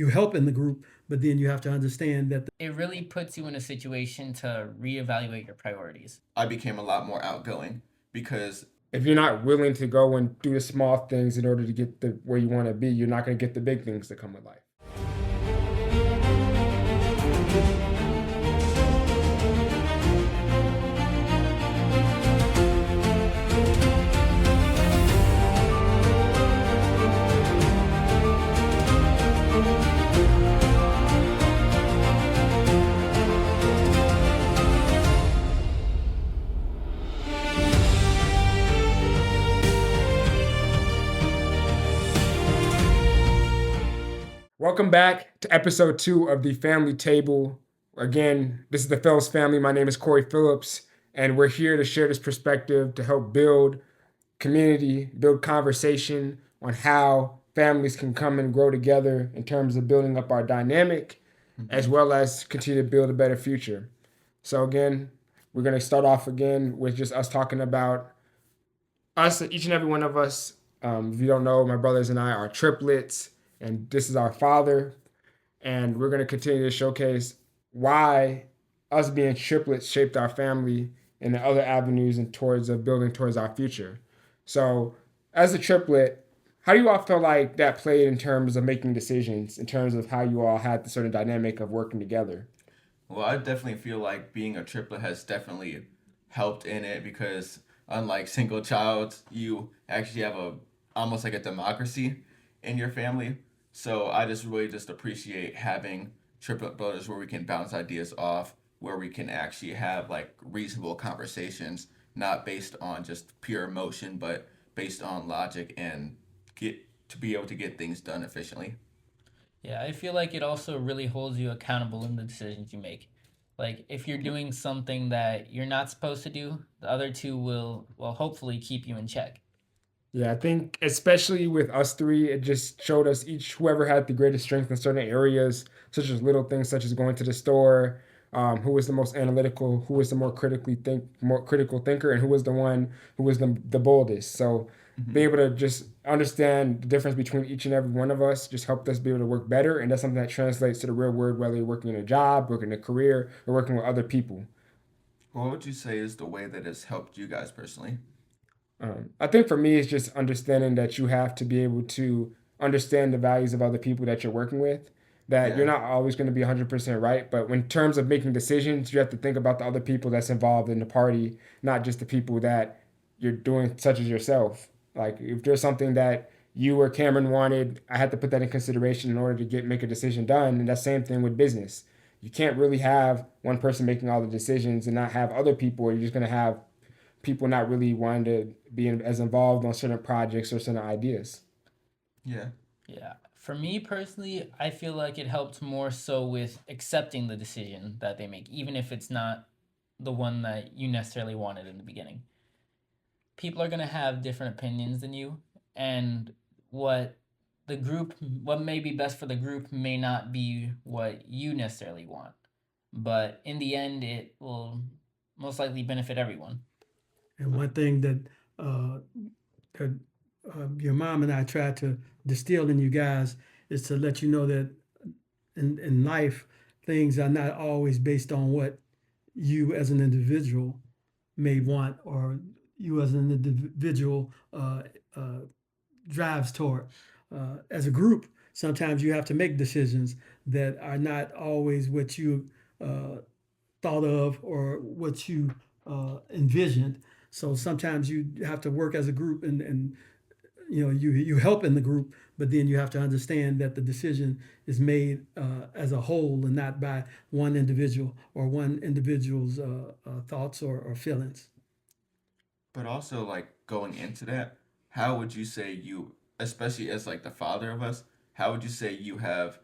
you help in the group, but then you have to understand that It really puts you in a situation to reevaluate your priorities. I became a lot more outgoing because If you're not willing to go and do the small things in order to get the where you want to be, you're not going to get the big things that come with life. Welcome back to episode 2 of the Family Table. Again, this is the Phillips family. My name is Corey Phillips, and we're here to share this perspective to help build community, build conversation on how families can come and grow together in terms of building up our dynamic, as well as continue to build a better future. So again, we're going to start off again with just us talking about us, each and every one of us. If you don't know, my brothers and I are triplets, and this is our father. And we're going to continue to showcase why us being triplets shaped our family and the other avenues and towards building towards our future. So, as a triplet, how do you all feel like that played in terms of making decisions, in terms of how you all had the certain dynamic of working together? Well, I definitely feel like being a triplet has definitely helped in it because unlike single child, you actually have a almost like a democracy in your family. So I just really just appreciate having triplet brothers where we can bounce ideas off, where we can actually have like reasonable conversations, not based on just pure emotion, but based on logic and get to be able to get things done efficiently. Yeah, I feel like it also really holds you accountable in the decisions you make. Like if you're doing something that you're not supposed to do, the other two will well hopefully keep you in check. Yeah, I think especially with us three, it just showed us each whoever had the greatest strength in certain areas, such as little things such as going to the store, who was the most analytical, who was the more critical thinker, and who was the one who was the boldest. So Hmm. being able to just understand the difference between each and every one of us just helped us be able to work better, and that's something that translates to the real world, whether you're working in a job, working in a career, or working with other people. What would you say is the way that has helped you guys personally? I think for me, it's just understanding that you have to be able to understand the values of other people that you're working with. That you're Yeah. not always going to be 100% right, but in terms of making decisions, you have to think about the other people that's involved in the party, not just the people that you're doing, such as yourself. Like if there's something that you or Cameron wanted, I had to put that in consideration in order to make a decision done. And that same thing with business. You can't really have one person making all the decisions and not have other people, or you're just going to have people not really wanting to be as involved on certain projects or certain ideas. Yeah. Yeah. For me personally, I feel like it helped more so with accepting the decision that they make, even if it's not the one that you necessarily wanted in the beginning. People are going to have different opinions than you, and what what may be best for the group may not be what you necessarily want. But in the end, it will most likely benefit everyone. and one thing uh, that your mom and I tried to distill in you guys is to let you know that in life, things are not always based on what you as an individual may want or you as an individual uh, drives toward. As a group, sometimes you have to make decisions that are not always what you uh, thought of or what you envisioned. So sometimes you have to work as a group and you help in the group, but then you have to understand that the decision is made as a whole and not by one individual or one individual's thoughts or feelings. But also like going into that, how would you say you, especially as like the father of us, how would you say you have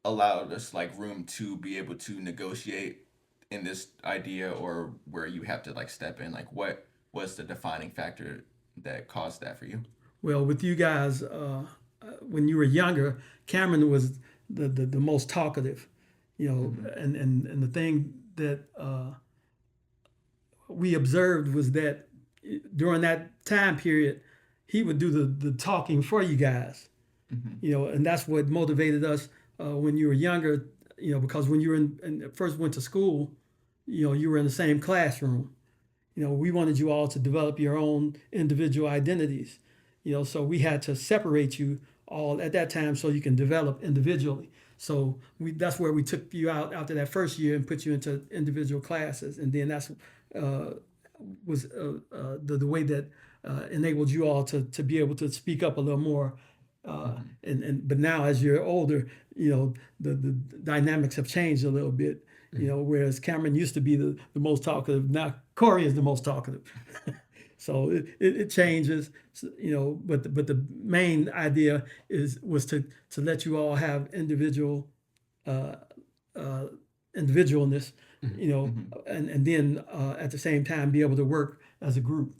allowed us like room to be able to negotiate in this idea or where you have to like step in? Like what was the defining factor that caused that for you? Well, with you guys, when you were younger, Cameron was the most talkative, Mm-hmm. and the thing that we observed was that during that time period, he would do the talking for you guys, Mm-hmm. and that's what motivated us when you were younger, because when you were first went to school, you were in the same classroom. We wanted you all to develop your own individual identities. So we had to separate you all at that time so you can develop individually. So that's where we took you out after that first year and put you into individual classes, and then that's was the way that enabled you all to be able to speak up a little more. But now as you're older, the dynamics have changed a little bit. Whereas Cameron used to be the most talkative, now Corey is the most talkative. So it changes, but the main idea was to let you all have individualness, and then at the same time be able to work as a group.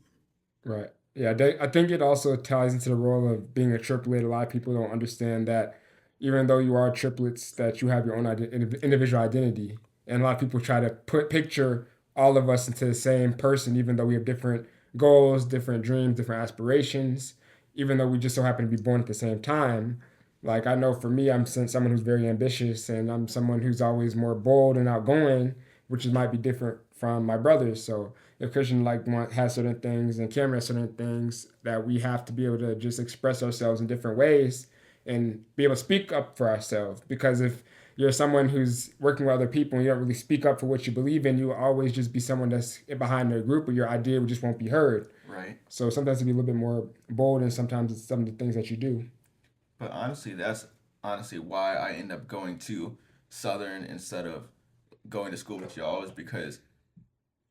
Right. Yeah, I think it also ties into the role of being a triplet. A lot of people don't understand that even though you are triplets, that you have your own individual identity. And a lot of people try to picture all of us into the same person, even though we have different goals, different dreams, different aspirations, even though we just so happen to be born at the same time. Like I know for me, I'm someone who's very ambitious, and I'm someone who's always more bold and outgoing, which might be different from my brothers. So if Christian has certain things and Cameron has certain things, that we have to be able to just express ourselves in different ways and be able to speak up for ourselves. Because if you're someone who's working with other people and you don't really speak up for what you believe in, you will always just be someone that's behind their group, or your idea just won't be heard. Right. So sometimes to be a little bit more bold, and sometimes it's some of the things that you do. But honestly, that's why I end up going to Southern instead of going to school with y'all, is because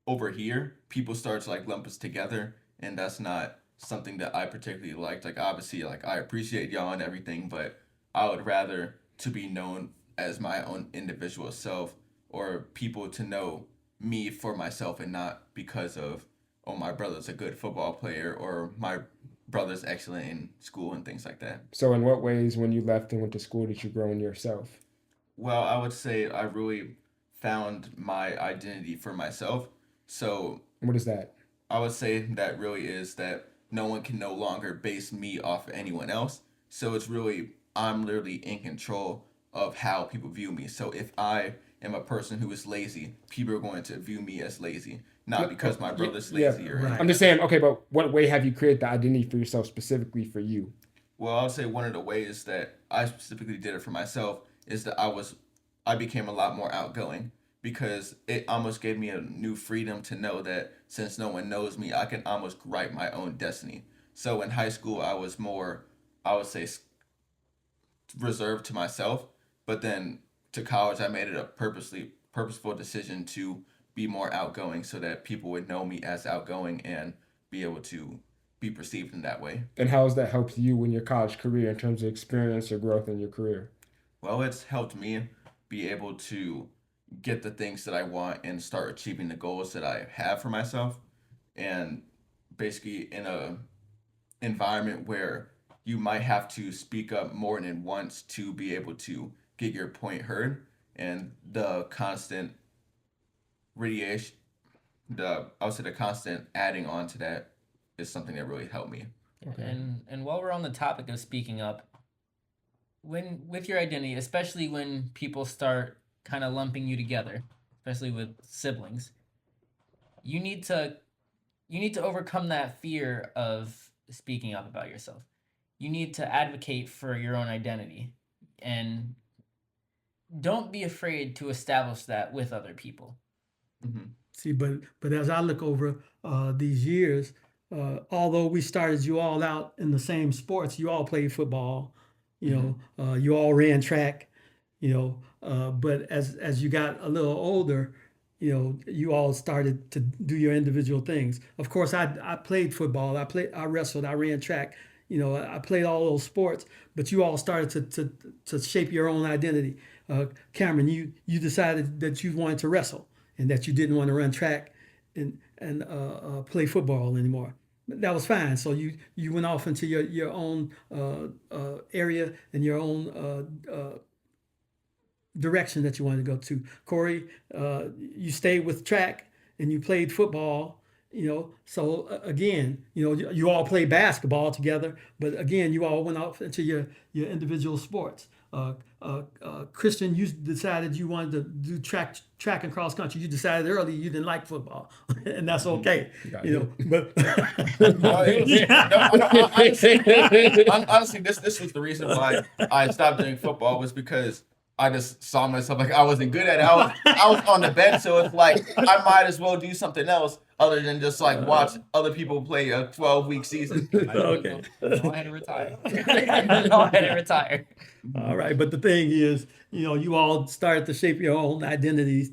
over here people start to lump us together, and that's not something that I particularly liked. Obviously, I appreciate y'all and everything, but I would rather to be known as my own individual self, or people to know me for myself and not because of, oh, my brother's a good football player, or my brother's excellent in school and things like that. So in what ways, when you left and went to school, did you grow in yourself? Well, I would say I really found my identity for myself. So what is that? I would say that really is that no one can no longer base me off of anyone else. So it's really, I'm literally in control of how people view me. So if I am a person who is lazy, people are going to view me as lazy, not because my brother's lazy. Yeah, or right. I'm just saying, okay, but what way have you created the identity for yourself specifically for you? Well, I would say one of the ways that I specifically did it for myself is that I became a lot more outgoing, because it almost gave me a new freedom to know that since no one knows me, I can almost write my own destiny. So in high school, I was more, I would say, reserved to myself. But then to college, I made it a purposeful decision to be more outgoing, so that people would know me as outgoing and be able to be perceived in that way. And how has that helped you in your college career in terms of experience or growth in your career? Well, it's helped me be able to get the things that I want and start achieving the goals that I have for myself. And basically in a environment where you might have to speak up more than once to be able to get your point heard, and the constant radiation, I would say the constant adding on to that is something that really helped me. Okay. And while we're on the topic of speaking up, when with your identity, especially when people start kind of lumping you together, especially with siblings, you need to overcome that fear of speaking up about yourself. You need to advocate for your own identity, and don't be afraid to establish that with other people. Mm-hmm. See, but as I look over these years, although we started you all out in the same sports, you all played football, you all ran track, but as you got a little older, you all started to do your individual things. Of course, I played football, I wrestled, I ran track, I played all those sports, but you all started to shape your own identity. Cameron, you decided that you wanted to wrestle and that you didn't want to run track and play football anymore. That was fine. So you went off into your own area and your own direction that you wanted to go to. Corey, you stayed with track and you played football. So again, you all played basketball together, but again, you all went off into your individual sports. Christian, you decided you wanted to do track and cross country. You decided early you didn't like football, and that's okay. But No, honestly, this was the reason why I stopped doing football, was because I just saw myself like I wasn't good at it. I was on the bench, so it's like I might as well do something else other than just like watch other people play a 12-week season. Okay. I had to retire. I had to retire. All right, but the thing is, you all started to shape your own identities,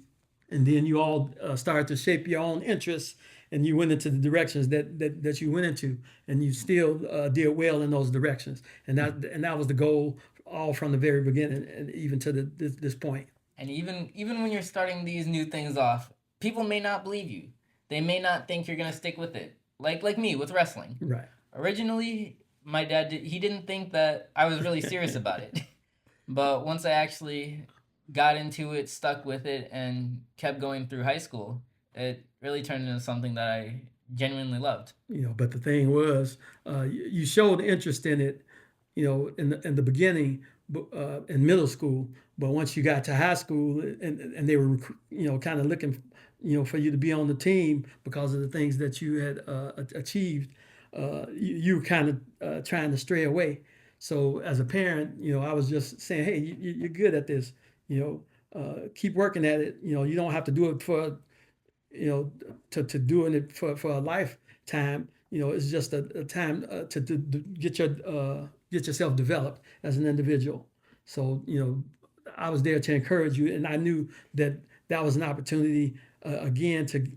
and then you all started to shape your own interests, and you went into the directions that you went into, and you still did well in those directions, and that was the goal all from the very beginning, and even to this point. And even when you're starting these new things off, people may not believe you. They may not think you're gonna stick with it. Like me with wrestling. Right. Originally, my dad he didn't think that I was really serious about it. But once I actually got into it, stuck with it, and kept going through high school, it really turned into something that I genuinely loved. But the thing was, you showed interest in it, in the beginning, in middle school. But once you got to high school, and they were, kind of looking, for you to be on the team because of the things that you had achieved, you were kind of trying to stray away. So as a parent, I was just saying, hey, you're good at this. Keep working at it. You don't have to do it for, to doing it for a lifetime. It's just a time to get yourself developed as an individual. So I was there to encourage you, and I knew that was an opportunity again to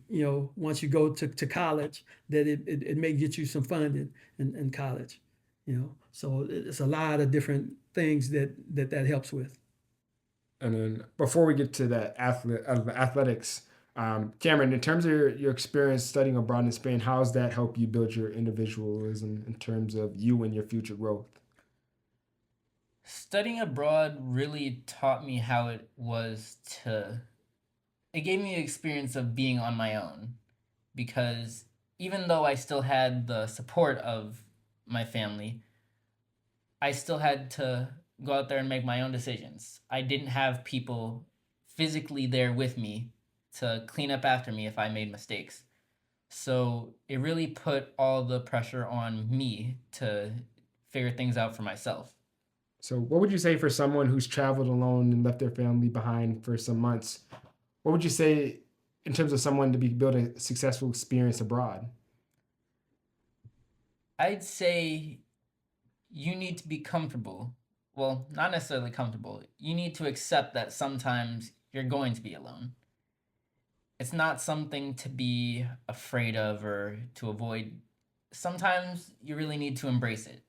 once you go to college, that it may get you some funding in college. So it's a lot of different things that helps with. And then before we get to that athletics, Cameron, in terms of your experience studying abroad in Spain, how does that help you build your individualism in terms of you and your future growth? Studying abroad really taught me how it gave me the experience of being on my own, because even though I still had the support of my family, I still had to go out there and make my own decisions. I didn't have people physically there with me to clean up after me if I made mistakes. So it really put all the pressure on me to figure things out for myself. So, what would you say for someone who's traveled alone and left their family behind for some months? What would you say in terms of someone to build a successful experience abroad? I'd say you need to be comfortable. Well, not necessarily comfortable. You need to accept that sometimes you're going to be alone. It's not something to be afraid of or to avoid. Sometimes you really need to embrace it.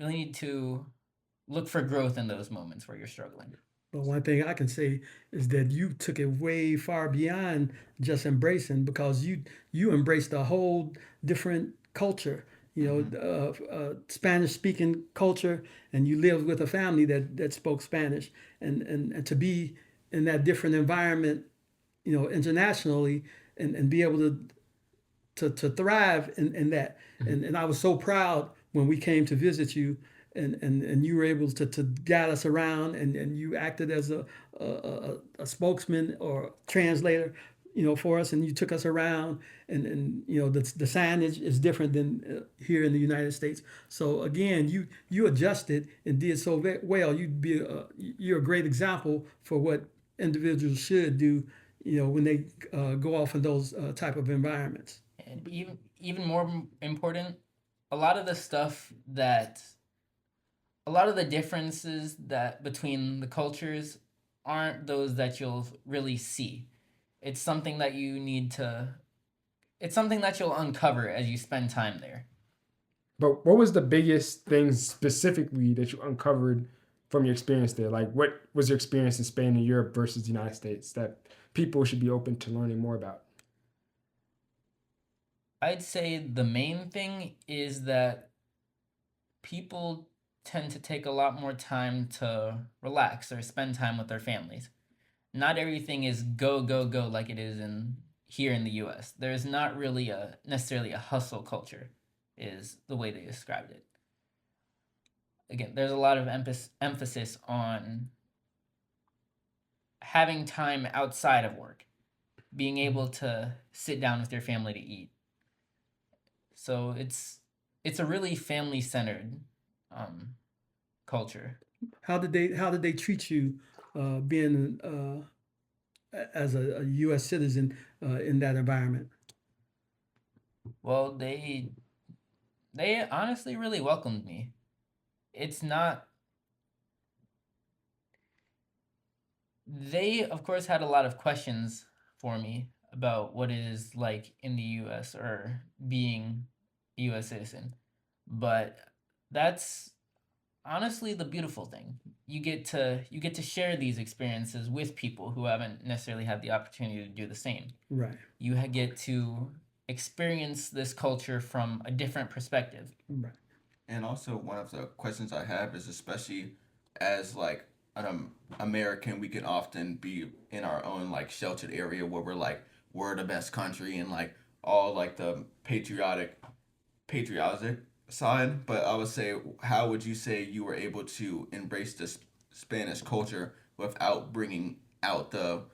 Really need to look for growth in those moments where you're struggling. But one thing I can say is that you took it way far beyond just embracing, because you embraced a whole different culture, Spanish speaking culture, and you lived with a family that spoke Spanish, and to be in that different environment, internationally, and be able to thrive in that. And I was so proud when we came to visit you, and you were able to guide us around, and you acted as a spokesman or translator, for us, and you took us around, and the signage is different than here in the United States. So again, you adjusted and did so well. You're a great example for what individuals should do, when they go off in those type of environments. And even more important, a lot of the differences that between the cultures aren't those that you'll really see. It's something that you'll uncover as you spend time there. But what was the biggest thing specifically that you uncovered from your experience there? Like, what was your experience in Spain and Europe versus the United States that people should be open to learning more about? I'd say the main thing is that people tend to take a lot more time to relax or spend time with their families. Not everything is go go go like it is here in the US. There's not really necessarily a hustle culture, is the way they described it. again, there's a lot of emphasis on having time outside of work, being able to sit down with your family to eat. So it's a really family centered culture. How did they treat you being as a U.S. citizen in that environment? Well, they honestly really welcomed me. It's not They of course had a lot of questions for me about what it is like in the US or being a US citizen. But that's honestly the beautiful thing. You get to share these experiences with people who haven't necessarily had the opportunity to do the same. Right. You get to experience this culture from a different perspective. Right. And also, one of the questions I have is, especially as like an American, we can often be in our own like sheltered area where we're like we're the best country and like all like the patriotic side. But I would say, how would you say you were able to embrace this Spanish culture without bringing out the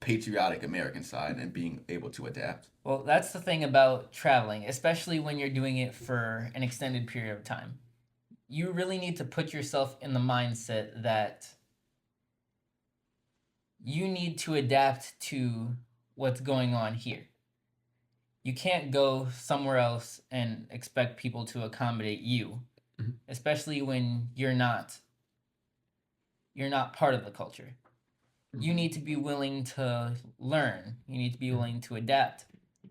patriotic American side and being able to adapt? Well, that's the thing about traveling, especially when you're doing it for an extended period of time. You really need to put yourself in the mindset that you need to adapt to what's going on here. You can't go somewhere else and expect people to accommodate you, Mhm. especially when you're not part of the culture. You need to be willing to learn. You need to be willing to adapt.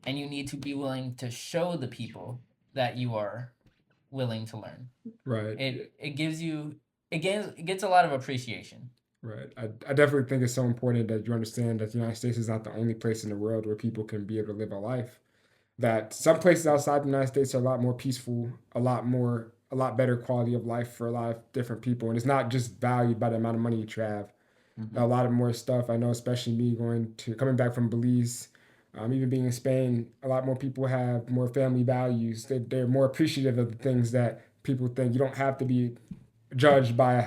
And you need to be willing to show the people that you are willing to learn. Right. It gives you it gets a lot of appreciation. Right. I definitely think it's so important that you understand that the United States is not the only place in the world where people can be able to live a life. That some places outside the United States are a lot more peaceful, a lot better quality of life for a lot of different people. And it's not just valued by the amount of money you have. A lot of more stuff. I know, especially me coming back from Belize, even being in Spain, a lot more people have more family values. They're more appreciative of the things that people think. You don't have to be judged by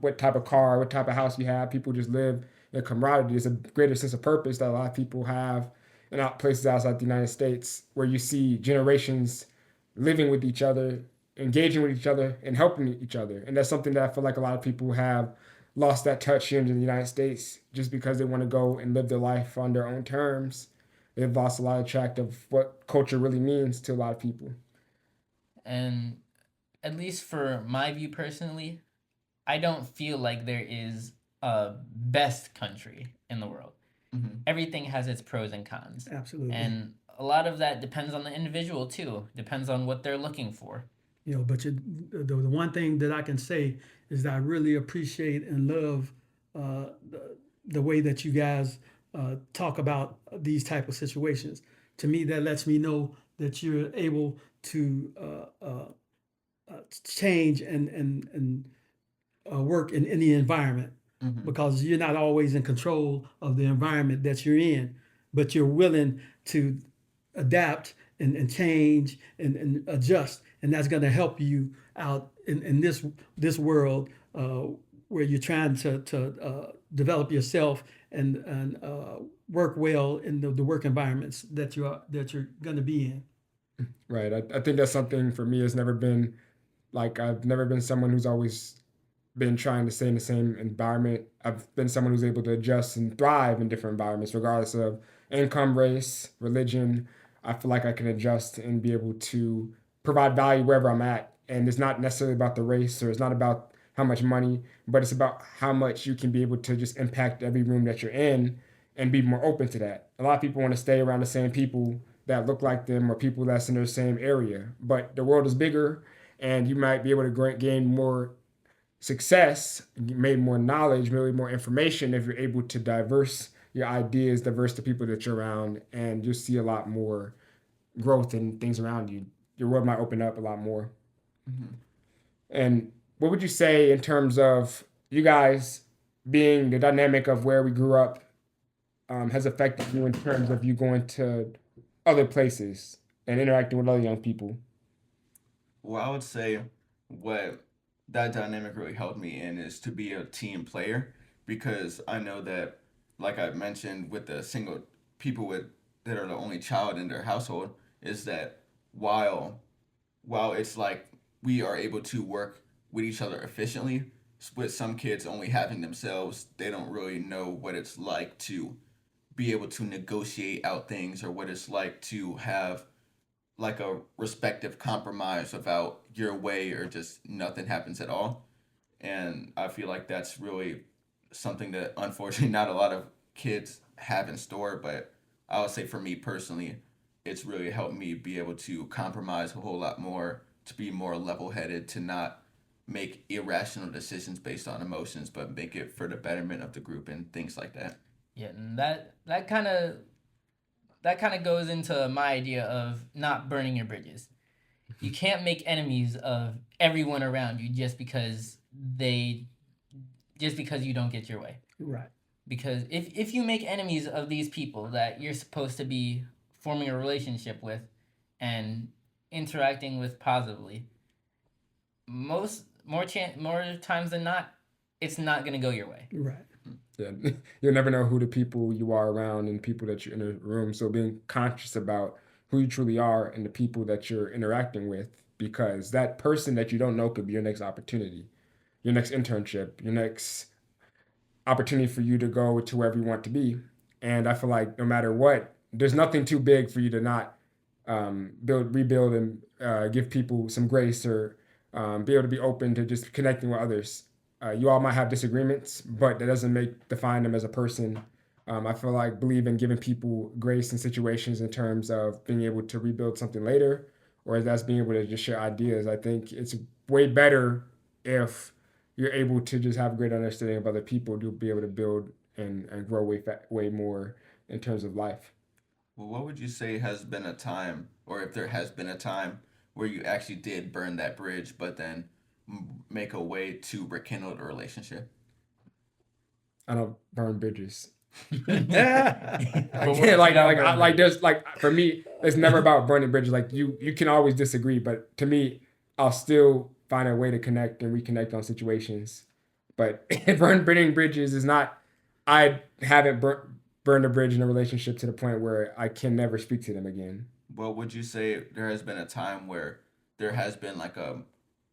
what type of car, what type of house you have. People just live in camaraderie. There's a greater sense of purpose that a lot of people have in places outside the United States, where you see generations living with each other, engaging with each other, and helping each other. And that's something that I feel like a lot of people have lost that touch here in the United States just because they want to go and live their life on their own terms. They've lost a lot of track of what culture really means to a lot of people. And at least for my view personally, I don't feel like there is a best country in the world. Mm-hmm. Everything has its pros and cons. Absolutely. And a lot of that depends on the individual too. Depends on what they're looking for. But the one thing that I can say is that I really appreciate and love the way that you guys talk about these type of situations. To me, that lets me know that you're able to change and work in any environment, Mm-hmm. because you're not always in control of the environment that you're in, but you're willing to adapt and change and adjust, and that's going to help you out in this world where you're trying to develop yourself and work well in the work environments that you're going to be in. Right. I think that's something for me has never been like I've never been someone who's always been trying to stay in the same environment. I've been someone who's able to adjust and thrive in different environments, regardless of income, race, religion. I feel like I can adjust and be able to provide value wherever I'm at. And it's not necessarily about the race or it's not about how much money, but it's about how much you can be able to just impact every room that you're in and be more open to that. A lot of people want to stay around the same people that look like them or people that's in their same area, but the world is bigger and you might be able to gain more success, made more knowledge, maybe more information if you're able to diverse your ideas, diverse the people that you're around, and you'll see a lot more growth in things around you. Your world might open up a lot more. Mm-hmm. And what would you say in terms of you guys being the dynamic of where we grew up has affected you in terms of you going to other places and interacting with other young people? Well, I would say what that dynamic really helped me in is to be a team player, because I know that, like I mentioned, with the single people with that are the only child in their household, is that while it's like we are able to work with each other efficiently, with some kids only having themselves, they don't really know what it's like to be able to negotiate out things, or what it's like to have like a respective compromise about your way, or just nothing happens at all. And I feel like that's really something that unfortunately not a lot of kids have in store. But I would say for me personally, it's really helped me be able to compromise a whole lot more, to be more level headed, to not make irrational decisions based on emotions, but make it for the betterment of the group and things like that. Yeah, and that kind of goes into my idea of not burning your bridges. You can't make enemies of everyone around you just because you don't get your way. Right. Because if you make enemies of these people that you're supposed to be forming a relationship with and interacting with positively, more times than not, it's not gonna go your way. Right. Yeah, you'll never know who the people you are around and people that you're in a room. So being conscious about who you truly are and the people that you're interacting with, because that person that you don't know could be your next opportunity, your next internship, your next opportunity for you to go to wherever you want to be. And I feel like no matter what, there's nothing too big for you to not rebuild, and give people some grace, or be able to be open to just connecting with others. You all might have disagreements, but that doesn't define them as a person. I feel like believe in giving people grace in situations in terms of being able to rebuild something later, or as that's being able to just share ideas. I think it's way better if you're able to just have a great understanding of other people to be able to build and grow way more in terms of life. Well, what would you say has been a time, or if there has been a time, where you actually did burn that bridge, but then make a way to rekindle the relationship? I don't burn bridges. Yeah. I But what if can't you like don't like burn I, like bridges? there's like for me it's never about burning bridges. Like you can always disagree, but to me I'll still find a way to connect and reconnect on situations. But burning bridges is not. I haven't burned a bridge in a relationship to the point where I can never speak to them again. Well, would you say there has been a time where there has been like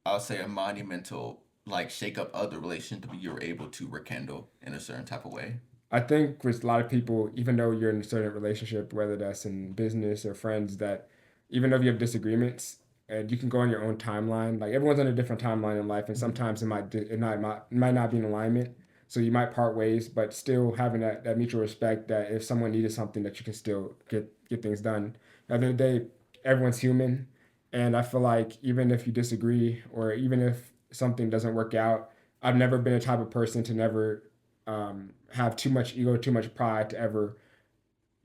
I'll say a monumental like shake up of the relationship that you were able to rekindle in a certain type of way? I think with a lot of people, even though you're in a certain relationship, whether that's in business or friends, that even though you have disagreements, and you can go on your own timeline. Like everyone's on a different timeline in life, and sometimes it might not be in alignment. So you might part ways, but still having that mutual respect that if someone needed something, that you can still get things done. At the end of the day, everyone's human, and I feel like even if you disagree or even if something doesn't work out, I've never been a type of person to never have too much ego, too much pride to ever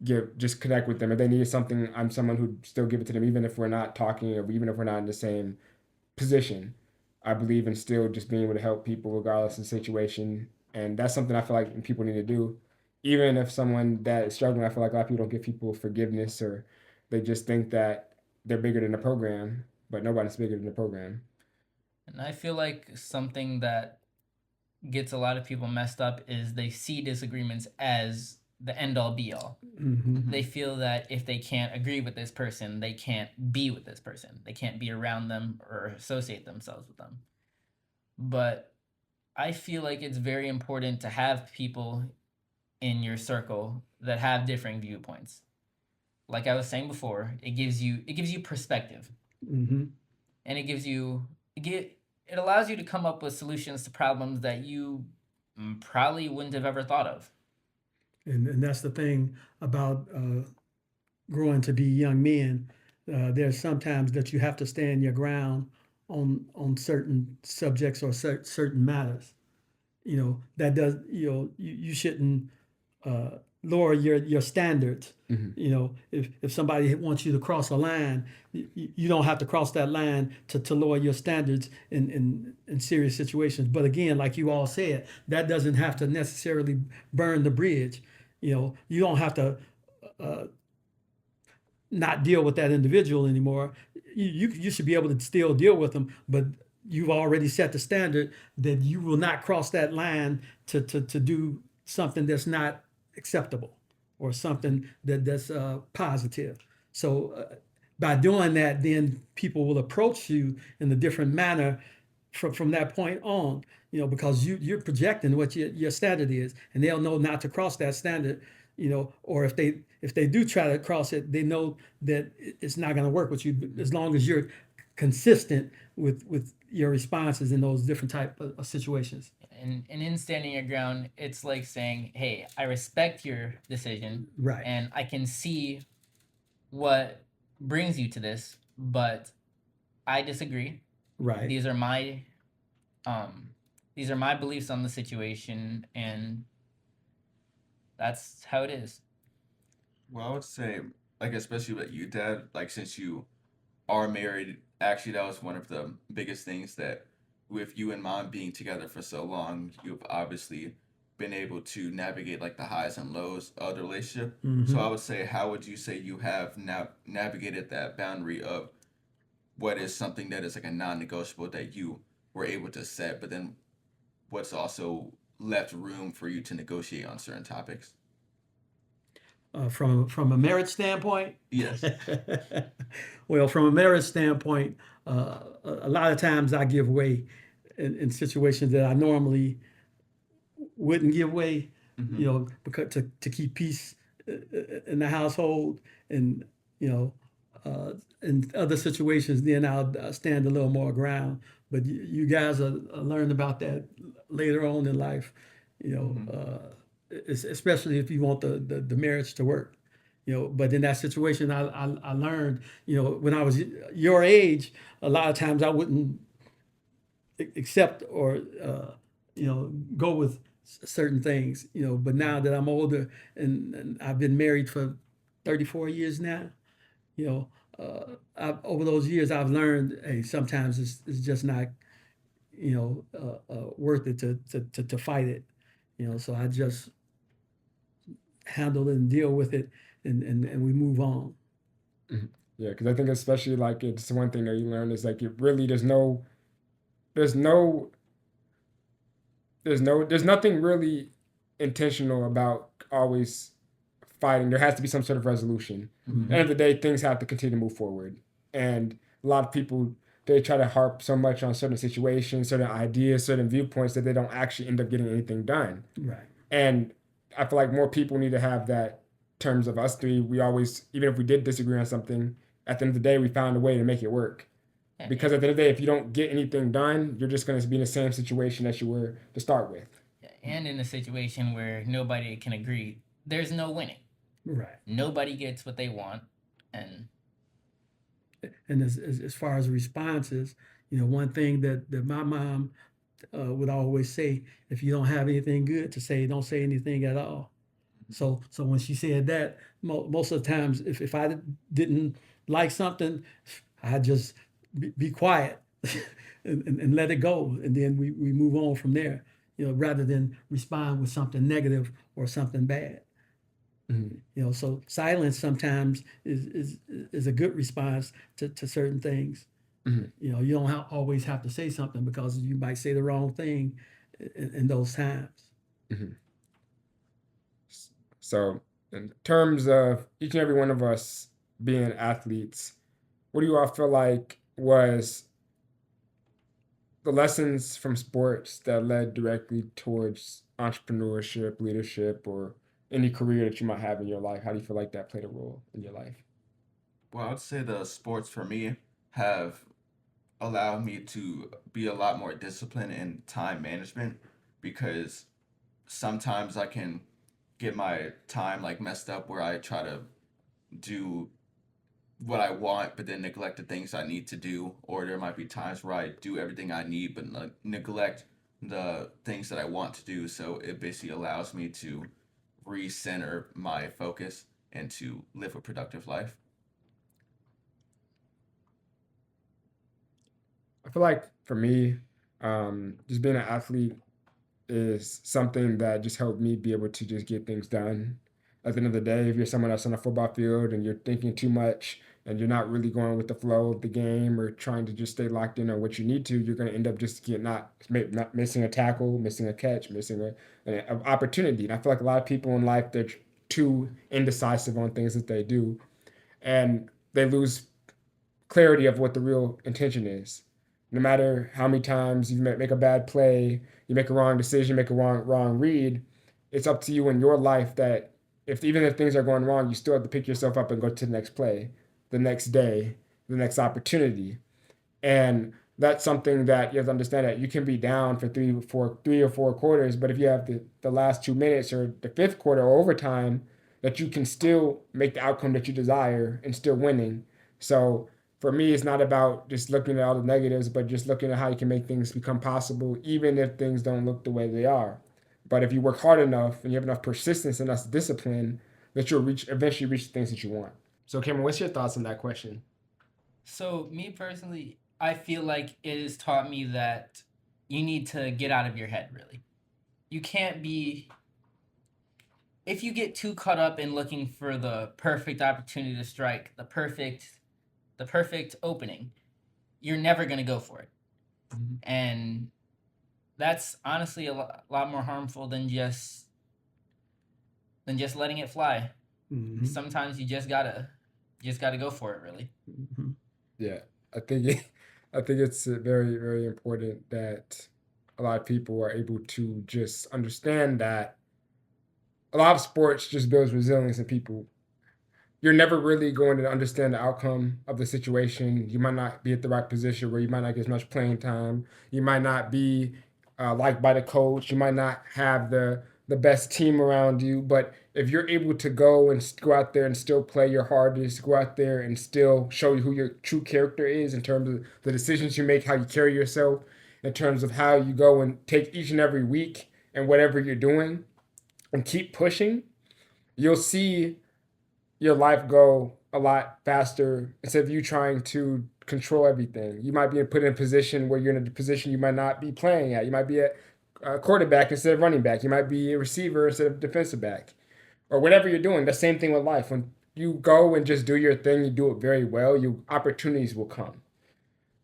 just connect with them. If they needed something, I'm someone who'd still give it to them, even if we're not talking or even if we're not in the same position. I believe in still just being able to help people regardless of the situation, and that's something I feel like people need to do. Even if someone that is struggling, I feel like a lot of people don't give people forgiveness, or they just think that they're bigger than the program, but nobody's bigger than the program. And I feel like something that gets a lot of people messed up is they see disagreements as the end all be all. Mm-hmm. They feel that if they can't agree with this person, they can't be with this person. They can't be around them or associate themselves with them. But I feel like it's very important to have people in your circle that have differing viewpoints. Like I was saying before, it gives you perspective, Mm-hmm. and it allows you to come up with solutions to problems that you probably wouldn't have ever thought of. And that's the thing about growing to be young men. There's sometimes that you have to stand your ground on certain subjects or certain matters. That does you shouldn't uh, lower your standards. Mm-hmm. If somebody wants you to cross a line, you don't have to cross that line to lower your standards in serious situations. But again, like you all said, that doesn't have to necessarily burn the bridge. You don't have to uh, not deal with that individual anymore. You should be able to still deal with them, but you've already set the standard that you will not cross that line to do something that's not acceptable or something that's positive. So by doing that, then people will approach you in a different manner from that point on, because you're projecting what your standard is, and they'll know not to cross that standard, or if they do try to cross it, they know that it's not going to work with you as long as you're consistent with your responses in those different type of situations. And in standing your ground, it's like saying, hey, I respect your decision, Right. and I can see what brings you to this, but I disagree. Right. These are my beliefs on the situation, and that's how it is. Well, I would say, like, especially with you, Dad, like, since you are married, actually, that was one of the biggest things that, with you and Mom being together for so long, you've obviously been able to navigate, like, the highs and lows of the relationship. So I would say, how would you say you have navigated that boundary of what is something that is like a non-negotiable that you were able to set, but then what's also left room for you to negotiate on certain topics? From a marriage standpoint, Yes. well, from a marriage standpoint, a lot of times I give way in situations that I normally wouldn't give way, because to keep peace in the household, and in other situations, then I'll stand a little more ground. But you guys are learn about that later on in life, especially if you want the marriage to work. But in that situation, I learned, when I was your age, a lot of times I wouldn't accept or go with certain things. But now that I'm older, and I've been married for 34 years now, over those years I've learned, hey, sometimes it's just not worth it to fight it. So I just handle it and deal with it, and we move on. Yeah, because I think especially like it's one thing that you learn is like it really there's no there's nothing really intentional about always fighting. There has to be some sort of resolution. At the end of the day, things have to continue to move forward. And a lot of people, they try to harp so much on certain situations, certain ideas, certain viewpoints that they don't actually end up getting anything done. Right. And I feel like more people need to have that terms of us three. We always, even if we did disagree on something, at the end of the day, we found a way to make it work. Because at the end of the day, if you don't get anything done, you're just going to be in the same situation that you were to start with. And in a situation where nobody can agree, there's no winning. Right. Nobody gets what they want, and as far as responses, one thing that my mom would always say: if you don't have anything good to say, don't say anything at all. So when she said that, most of the times, if I didn't like something, I just be quiet and let it go, and then we move on from there. Rather than respond with something negative or something bad. So silence sometimes is a good response to certain things. You don't always have to say something, because you might say the wrong thing in those times. So in terms of each and every one of us being athletes, what do you all feel like was the lessons from sports that led directly towards entrepreneurship, leadership, or any career that you might have in your life? How do you feel like that played a role in your life? Well, I would say the sports for me have allowed me to be a lot more disciplined in time management, because sometimes I can get my time like messed up where I try to do what I want, but then neglect the things I need to do. Or there might be times where I do everything I need, but neglect the things that I want to do. So it basically allows me to recenter my focus and to live a productive life. I feel like for me, just being an athlete is something that just helped me be able to just get things done. At the end of the day, if you're someone that's on a football field and you're thinking too much and you're not really going with the flow of the game or trying to just stay locked in on what you need to, you're going to end up just not missing a tackle, missing a catch, missing an opportunity. And I feel like a lot of people in life, they're too indecisive on things that they do, and they lose clarity of what the real intention is. No matter how many times you make a bad play, you make a wrong decision, make a wrong read, it's up to you in your life that if even if things are going wrong, you still have to pick yourself up and go to the next play, the next day, the next opportunity. And that's something that you have to understand, that you can be down for 3 or 4 quarters, but if you have the last 2 minutes or the fifth quarter or overtime, that you can still make the outcome that you desire and still winning. So for me, it's not about just looking at all the negatives, but just looking at how you can make things become possible, even if things don't look the way they are. But if you work hard enough and you have enough persistence and enough discipline, that you'll eventually reach the things that you want. So Cameron, what's your thoughts on that question? So me personally, I feel like it has taught me that you need to get out of your head, really. You can't be, if you get too caught up in looking for the perfect opportunity to strike, the perfect opening, you're never going to go for it. Mhm. And that's honestly a lot more harmful than just letting it fly. Mhm. Sometimes you just gotta go for it, really. Mhm. Yeah, I think it's very, very important that a lot of people are able to just understand that a lot of sports just builds resilience in people. You're never really going to understand the outcome of the situation. You might not be at the right position where you might not get as much playing time. You might not be liked by the coach. You might not have the best team around you. But if you're able to go out there and still play your hardest, go out there and still show you who your true character is in terms of the decisions you make, how you carry yourself, in terms of how you go and take each and every week and whatever you're doing and keep pushing, you'll see your life go a lot faster instead of you trying to control everything. You might be put in a position where you're in a position you might not be playing at. You might be a quarterback instead of running back. You might be a receiver instead of defensive back, or whatever you're doing. The same thing with life. When you go and just do your thing, you do it very well. You opportunities will come.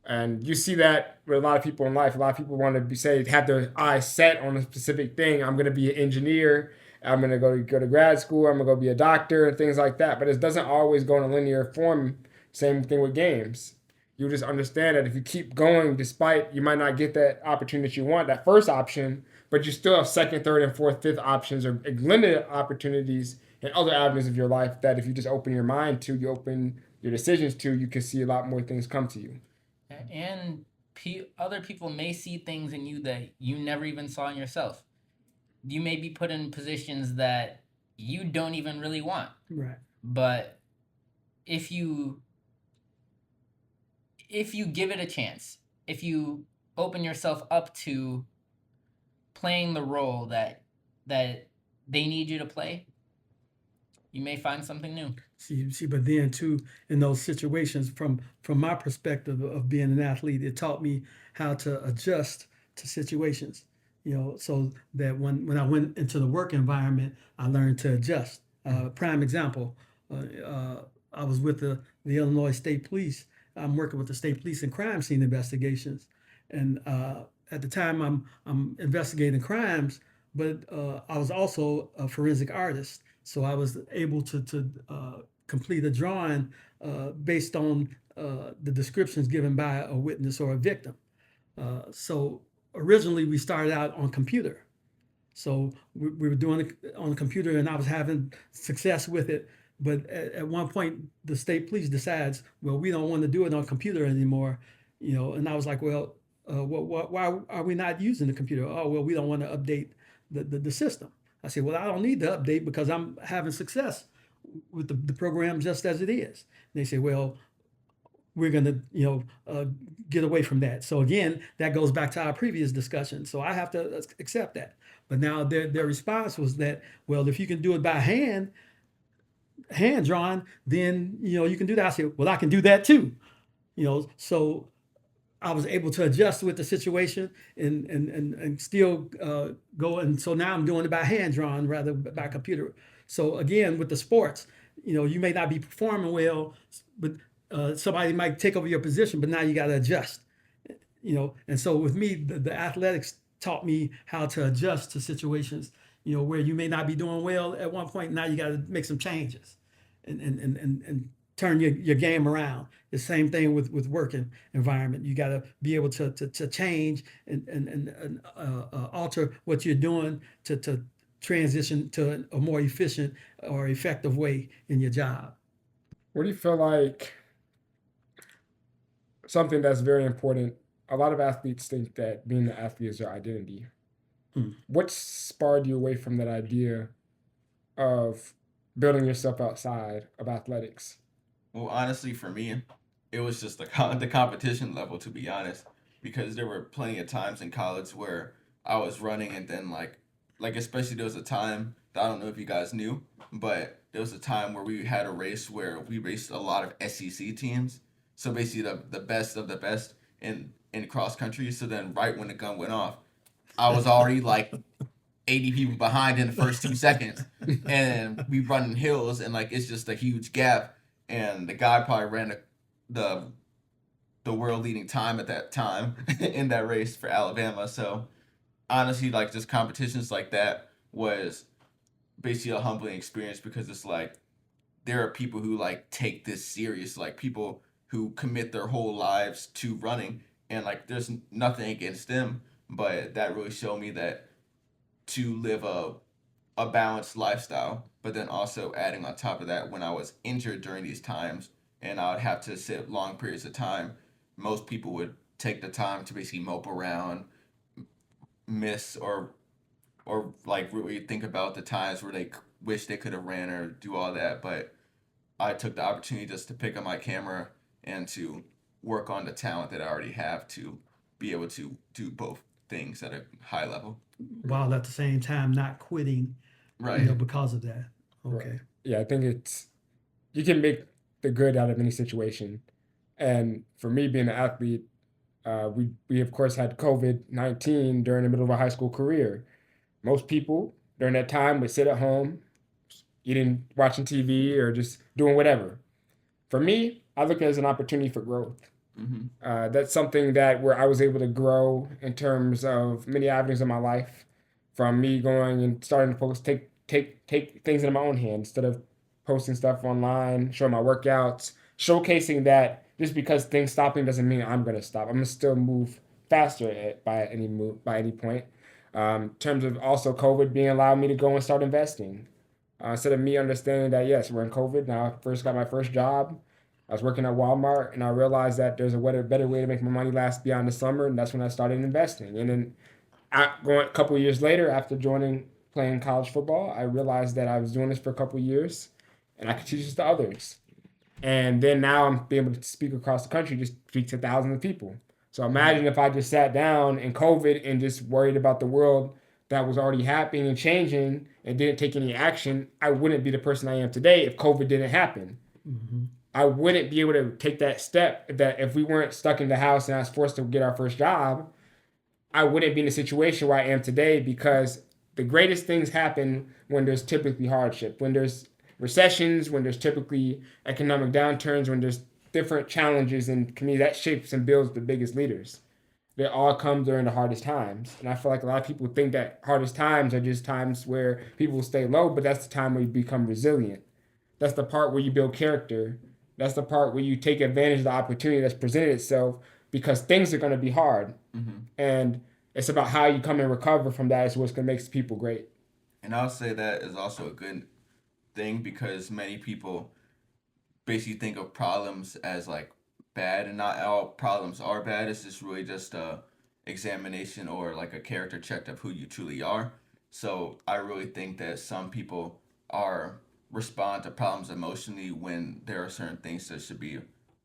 And you see that with a lot of people in life. A lot of people want to have their eyes set on a specific thing. I'm going to be an engineer. I'm going to go to grad school. I'm going to go be a doctor and things like that. But it doesn't always go in a linear form. Same thing with games. You just understand that if you keep going, despite you might not get that opportunity that you want, that first option, but you still have second, third, and fourth, fifth options or limited opportunities in other avenues of your life that if you just open your mind to, you open your decisions to, you can see a lot more things come to you. And other people may see things in you that you never even saw in yourself. You may be put in positions that you don't even really want. Right. But if you give it a chance, if you open yourself up to playing the role that they need you to play, you may find something new. See, but then too, in those situations, from my perspective of being an athlete, it taught me how to adjust to situations. So that when I went into the work environment, I learned to adjust. Prime example, I was with the Illinois State Police. I'm working with the State Police in crime scene investigations, and at the time I'm investigating crimes, but I was also a forensic artist. So I was able to complete a drawing based on the descriptions given by a witness or a victim. So originally we started out on computer. So we were doing it on the computer, and I was having success with it. But at one point, the state police decides, well, we don't want to do it on computer anymore, And I was like, well, why are we not using the computer? Oh, well, we don't want to update the system. I said, well, I don't need to update because I'm having success with the program just as it is. And they say, well, we're going to get away from that. So again, that goes back to our previous discussion. So I have to accept that. But now their response was that, well, if you can do it by hand drawn, then you can do that. I said, well, I can do that too. So I was able to adjust with the situation and still go. And so now I'm doing it by hand drawn rather than by computer. So again, with the sports, you may not be performing well, but somebody might take over your position, but now you got to adjust. And so with me, the athletics taught me how to adjust to situations, where you may not be doing well at one point. Now you got to make some changes, and turn your game around. The same thing with working environment. You got to be able to change and alter what you're doing to transition to a more efficient or effective way in your job. What do you feel like something that's very important? A lot of athletes think that being an athlete is their identity. What spurred you away from that idea of building yourself outside of athletics? Well, honestly, for me, it was just the competition level, to be honest, because there were plenty of times in college where I was running and then like especially there was a time that I don't know if you guys knew, but there was a time where we had a race where we raced a lot of SEC teams, so basically the best of the best in cross country. So then right when the gun went off, I was already like 80 people behind in the first 2 seconds, and we running hills and like it's just a huge gap, and the guy probably ran the the world leading time at that time in that race for Alabama. So honestly, like just competitions like that was basically a humbling experience because it's like there are people who like take this serious, like people who commit their whole lives to running, and like there's nothing against them, but that really showed me that to live a balanced lifestyle, but then also adding on top of that, when I was injured during these times and I would have to sit long periods of time, most people would take the time to basically mope around, miss or like really think about the times where they wish they could have ran or do all that. But I took the opportunity just to pick up my camera and to work on the talent that I already have to be able to do both things at a high level. While at the same time not quitting, Right. because of that. Okay. Right. Yeah, I think you can make the good out of any situation. And for me, being an athlete, we of course had COVID-19 during the middle of our high school career. Most people during that time would sit at home, eating, watching TV, or just doing whatever. For me, I look at it as an opportunity for growth. Mm-hmm. That's something that where I was able to grow in terms of many avenues of my life, from me going and starting to post, take things into my own hands instead of posting stuff online, showing my workouts, showcasing that just because things stopping doesn't mean I'm gonna stop. I'm gonna still move faster by any point. In terms of also COVID being allowed me to go and start investing. Instead of me understanding that yes, we're in COVID now. I first got my first job. I was working at Walmart, and I realized that there's a better way to make my money last beyond the summer, and that's when I started investing. And then, going a couple of years later, after playing college football, I realized that I was doing this for a couple of years, and I could teach this to others. And then now I'm being able to speak across the country, just speak to thousands of people. So imagine if I just sat down in COVID and just worried about the world that was already happening and changing and didn't take any action. I wouldn't be the person I am today if COVID didn't happen. Mm-hmm. I wouldn't be able to take that step that if we weren't stuck in the house and I was forced to get our first job, I wouldn't be in the situation where I am today, because the greatest things happen when there's typically hardship, when there's recessions, when there's typically economic downturns, when there's different challenges in community that shapes and builds the biggest leaders. They all come during the hardest times. And I feel like a lot of people think that hardest times are just times where people stay low, but that's the time where you become resilient. That's the part where you build character. That's the part where you take advantage of the opportunity that's presented itself, because things are going to be hard. Mm-hmm. And it's about how you come and recover from that is what's going to make people great. And I'll say that is also a good thing because many people basically think of problems as like bad, and not all problems are bad. It's just really just a examination or like a character check of who you truly are. So I really think that some people are respond to problems emotionally when there are certain things that should be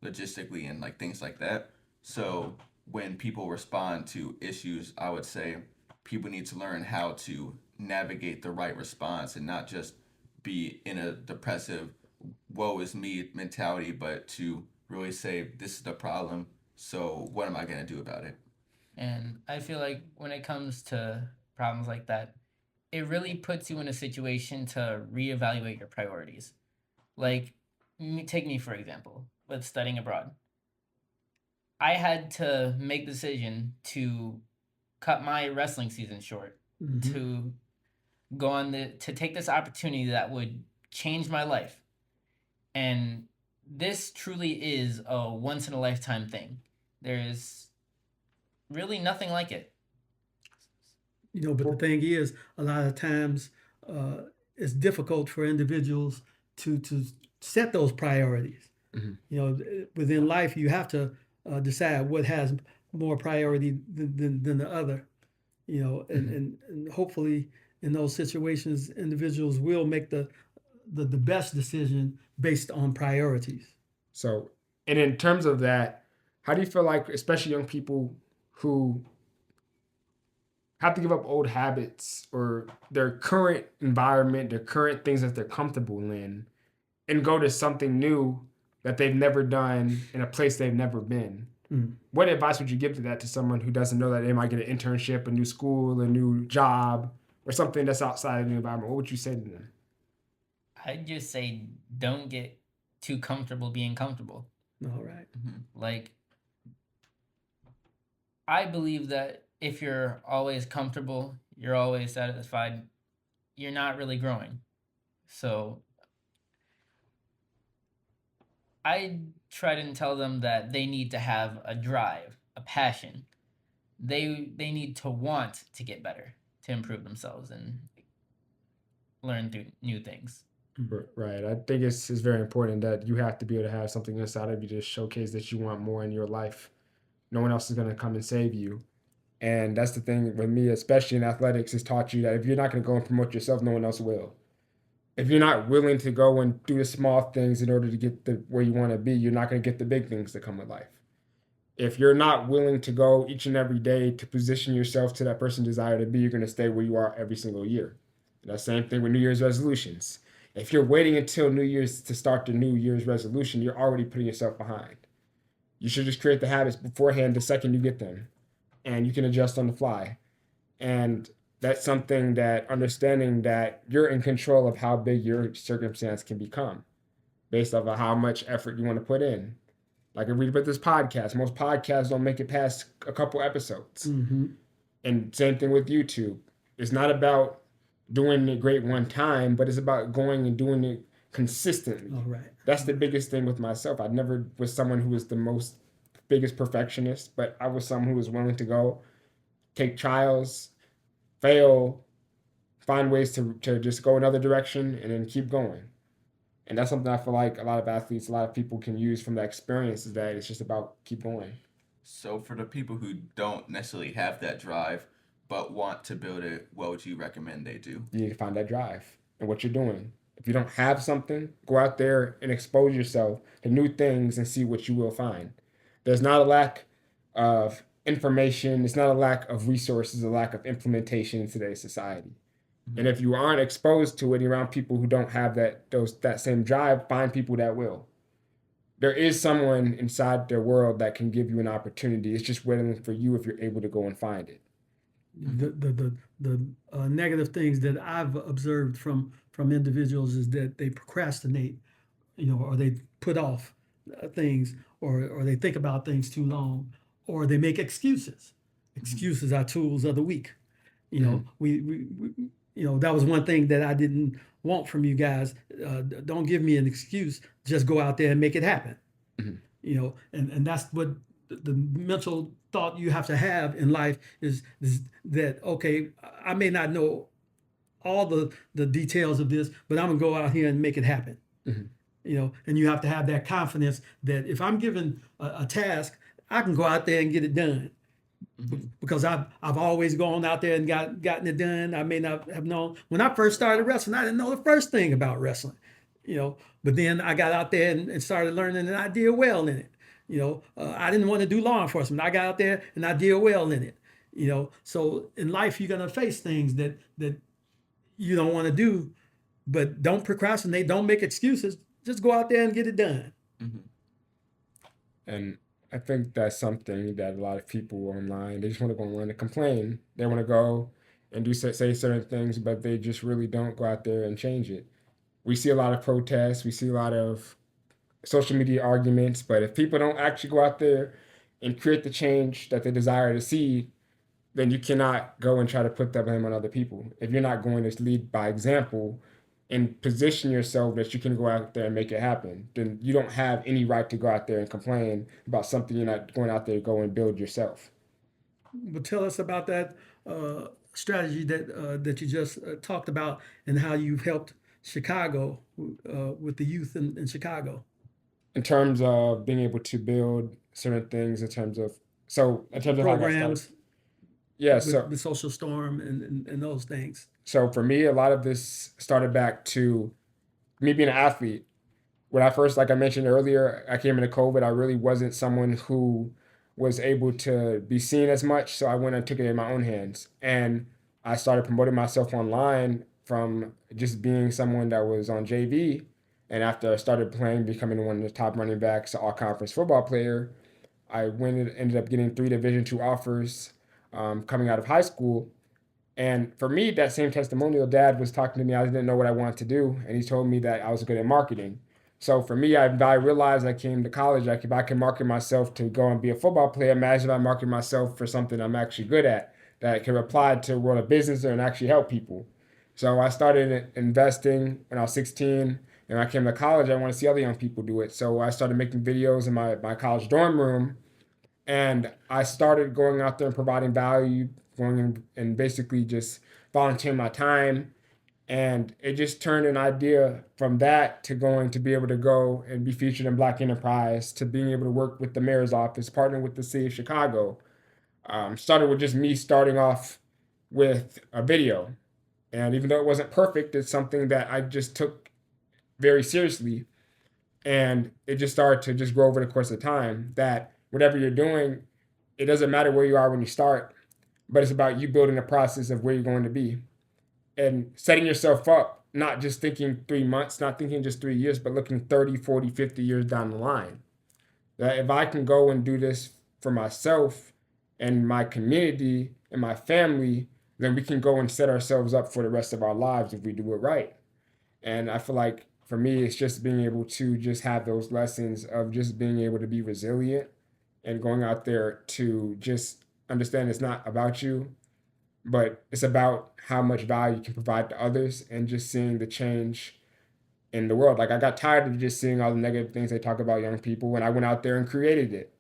logistically and like things like that. So when people respond to issues, I would say people need to learn how to navigate the right response and not just be in a depressive woe is me mentality, but to really say this is the problem, so what am I going to do about it? And I feel like when it comes to problems like that, it really puts you in a situation to reevaluate your priorities. Like, take me for example. with studying abroad. I had to make the decision to cut my wrestling season short, Mhm. to go on to take this opportunity that would change my life. And this truly is a once in a lifetime thing. There's really nothing like it. But the thing is, a lot of times it's difficult for individuals to set those priorities. Within life, you have to decide what has more priority than the other. And hopefully in those situations, individuals will make the best decision based on priorities. So, and in terms of that, how do you feel like, especially young people who have to give up old habits or their current environment, their current things that they're comfortable in, and go to something new that they've never done in a place they've never been? What advice would you give to someone who doesn't know that they might get an internship, a new school, a new job, or something that's outside of the environment? What would you say to them? I'd just say don't get too comfortable being comfortable. All right. Like, I believe that if you're always comfortable, you're always satisfied, you're not really growing. So I try to tell them that they need to have a drive, a passion. They need to want to get better, to improve themselves and learn through new things. Right. I think it's very important that you have to be able to have something inside of you to showcase that you want more in your life. No one else is going to come and save you. And that's the thing with me, especially in athletics, has taught you that if you're not going to go and promote yourself, no one else will. If you're not willing to go and do the small things in order to get where you want to be, you're not going to get the big things that come with life. If you're not willing to go each and every day to position yourself to that person's desire to be, you're going to stay where you are every single year. And that same thing with New Year's resolutions. If you're waiting until New Year's to start the New Year's resolution, you're already putting yourself behind. You should just create the habits beforehand the second you get them. And you can adjust on the fly. And that's something that understanding that you're in control of how big your circumstance can become based off of how much effort you want to put in. Like if we put this podcast, most podcasts don't make it past a couple episodes. And same thing with YouTube. It's not about doing it great one time, but it's about going and doing it consistently. All right. That's the biggest thing with myself. I never was someone who was the biggest perfectionist, but I was someone who was willing to go, take trials, fail, find ways to just go another direction and then keep going. And that's something I feel like a lot of athletes, a lot of people can use from that experience, is that it's just about keep going. So for the people who don't necessarily have that drive but want to build it, what would you recommend they do? You need to find that drive and what you're doing. If you don't have something, go out there and expose yourself to new things and see what you will find. There's not a lack of information. It's not a lack of resources, a lack of implementation in today's society. And if you aren't exposed to it around people who don't have that same drive, find people that will. There is someone inside their world that can give you an opportunity. It's just waiting for you if you're able to go and find it. The negative things that I've observed from individuals is that they procrastinate, or they put off things, or they think about things too long, or they make excuses. Excuses are tools of the weak. That was one thing that I didn't want from you guys. Don't give me an excuse. Just go out there and make it happen. And that's what the mental thought you have to have in life is that, okay, I may not know all the details of this, but I'm gonna go out here and make it happen. And you have to have that confidence that if I'm given a task, I can go out there and get it done. Because I've always gone out there and gotten it done. I may not have known when I first started wrestling. I didn't know the first thing about wrestling, But then I got out there and started learning, and I did well in it. I didn't want to do law enforcement. I got out there and I did well in it. So in life you're gonna face things that you don't want to do, but don't procrastinate. Don't make excuses. Just go out there and get it done. And I think that's something that a lot of people online, they just want to go online and complain. They want to go and say certain things, but they just really don't go out there and change it. We see a lot of protests. We see a lot of social media arguments. But if people don't actually go out there and create the change that they desire to see, then you cannot go and try to put that blame on other people. If you're not going to lead by example and position yourself that you can go out there and make it happen, then you don't have any right to go out there and complain about something you're not going out there to go and build yourself. But tell us about that strategy that you just talked about, and how you've helped Chicago with the youth in Chicago. In terms of being able to build certain things, in terms of how I got started. Programs Yeah, with so the Social Storm and those things. so for me, a lot of this started back to me being an athlete. When I first, like I mentioned earlier, I came into COVID, I really wasn't someone who was able to be seen as much. So I went and took it in my own hands. And I started promoting myself online from just being someone that was on JV. And after I started playing, becoming one of the top running backs, all conference football player, I ended up getting 3 Division II offers coming out of high school. And for me, that same testimonial, dad was talking to me. I didn't know what I wanted to do. And he told me that I was good at marketing. So for me, I realized I came to college, if I can market myself to go and be a football player, imagine if I market myself for something I'm actually good at, that I can apply to the world of business and actually help people. So I started investing when I was 16. And when I came to college, I want to see other young people do it. So I started making videos in my college dorm room. And I started going out there and providing value, going and basically just volunteering my time. And it just turned an idea from that to going to be able to go and be featured in Black Enterprise, to being able to work with the mayor's office, partner with the city of Chicago. Started with just me starting off with a video. And even though it wasn't perfect, it's something that I just took very seriously. And it just started to just grow over the course of time, that whatever you're doing, it doesn't matter where you are when you start, but it's about you building a process of where you're going to be and setting yourself up, not just thinking 3 months, not thinking just 3 years, but looking 30, 40, 50 years down the line. That if I can go and do this for myself and my community and my family, then we can go and set ourselves up for the rest of our lives if we do it right. And I feel like for me, it's just being able to just have those lessons of just being able to be resilient and going out there to just understand it's not about you, but it's about how much value you can provide to others and just seeing the change in the world. Like I got tired of just seeing all the negative things they talk about young people when I went out there and created it.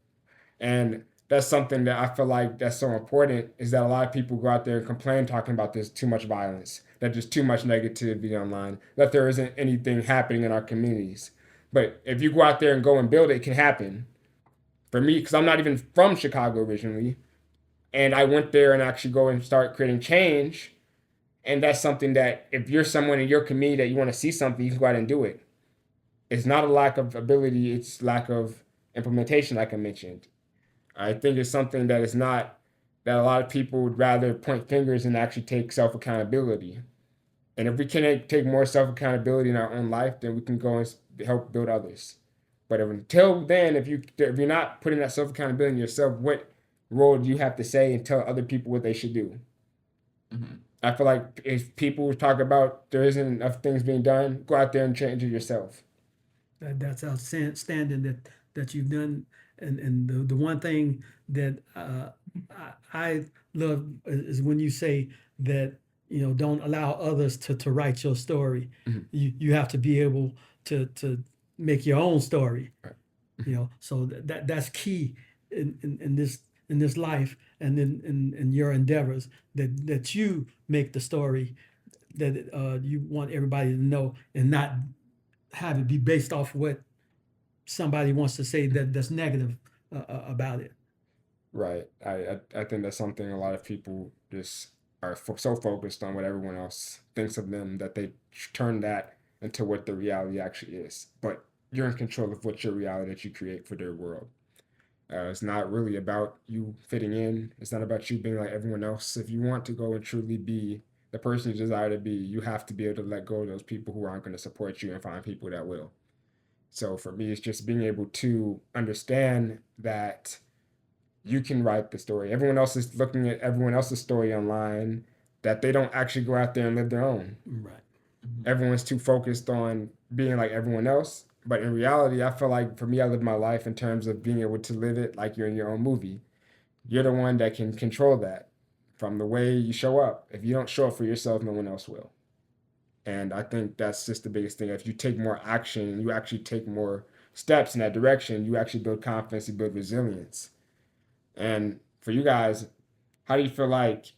And that's something that I feel like that's so important, is that a lot of people go out there and complain talking about there's too much violence, that there's too much negativity online, that there isn't anything happening in our communities. But if you go out there and go and build it, it can happen. For me, because I'm not even from Chicago originally, and I went there and actually go and start creating change. And that's something that if you're someone in your community that you want to see something, you can go out and do it. It's not a lack of ability, it's lack of implementation, like I mentioned. I think it's something that is not, that a lot of people would rather point fingers and actually take self accountability. And if we can take more self accountability in our own life, then we can go and help build others. But until then, if you're not putting that self accountability in yourself, what role do you have to say and tell other people what they should do? Mm-hmm. I feel like if people talk about there isn't enough things being done, go out there and change it yourself. That's outstanding that you've done. And the one thing that I love is when you say that, don't allow others to write your story. Mhm. You have to be able to make your own story. Right. So that's key in this life, and in your endeavors, that you make the story that you want everybody to know, and not have it be based off what somebody wants to say that's negative about it. Right. I think that's something a lot of people just are so focused on what everyone else thinks of them that they turn that into what the reality actually is. But you're in control of what your reality that you create for their world. It's not really about you fitting in. It's not about you being like everyone else. If you want to go and truly be the person you desire to be, you have to be able to let go of those people who aren't going to support you and find people that will. So for me, it's just being able to understand that you can write the story. Everyone else is looking at everyone else's story online, that they don't actually go out there and live their own. Right. Everyone's too focused on being like everyone else, But in reality, I feel like for me, I live my life in terms of being able to live it like you're in your own movie. You're the one that can control that from the way you show up. If you don't show up for yourself, no one else will. And I think that's just the biggest thing. If you take more action, you actually take more steps in that direction, you actually build confidence, you build resilience. And for you guys, how do you feel like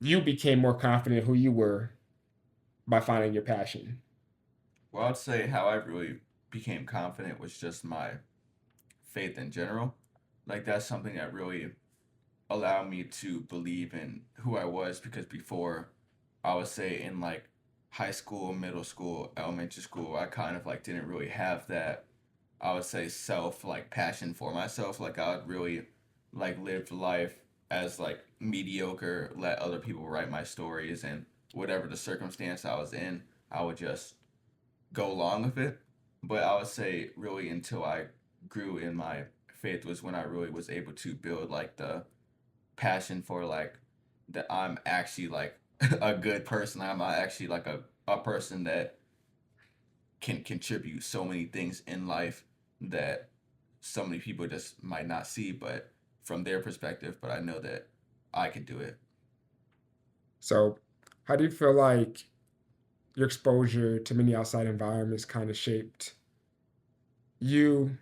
you became more confident in who you were by finding your passion? Well, I'd say how I really became confident was just my faith in general. Like that's something that really allowed me to believe in who I was because before I would say in like high school, middle school, elementary school, I kind of like didn't really have that I would say self like passion for myself. Like I would really like live life as like mediocre, let other people write my stories and whatever the circumstance I was in, I would just go along with it. But I would say really until I grew in my faith was when I really was able to build like the passion for like that I'm actually like a good person. I'm actually like a person that can contribute so many things in life that so many people just might not see, but from their perspective, but I know that I can do it. So, how do you feel like your exposure to many outside environments kind of shaped you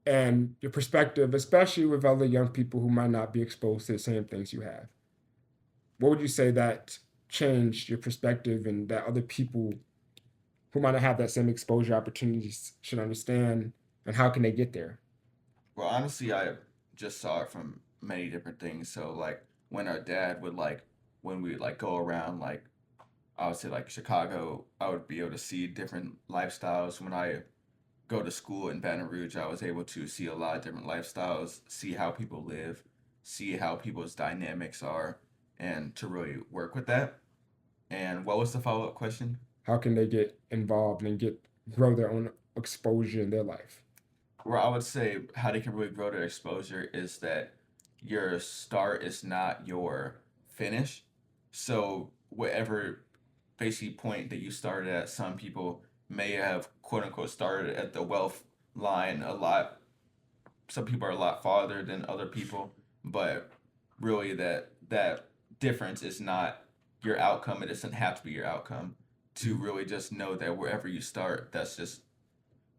and your perspective, especially with other young people who might not be exposed to the same things you have? What would you say that changed your perspective and that other people who might not have that same exposure opportunities should understand, and how can they get there? Well, honestly, I just saw it from many different things. So like when our dad would like when we would like go around like I would say like Chicago, I would be able to see different lifestyles. When I go to school in Baton Rouge, I was able to see a lot of different lifestyles, see how people live, see how people's dynamics are, and to really work with that. And what was the follow up question? How can they get involved and get grow their own exposure in their life? Where I would say how they can really grow their exposure is that your start is not your finish. So whatever basically point that you started at, some people may have quote unquote started at the wealth line a lot. Some people are a lot farther than other people, but really that difference is not your outcome. It doesn't have to be your outcome to really just know that wherever you start, that's just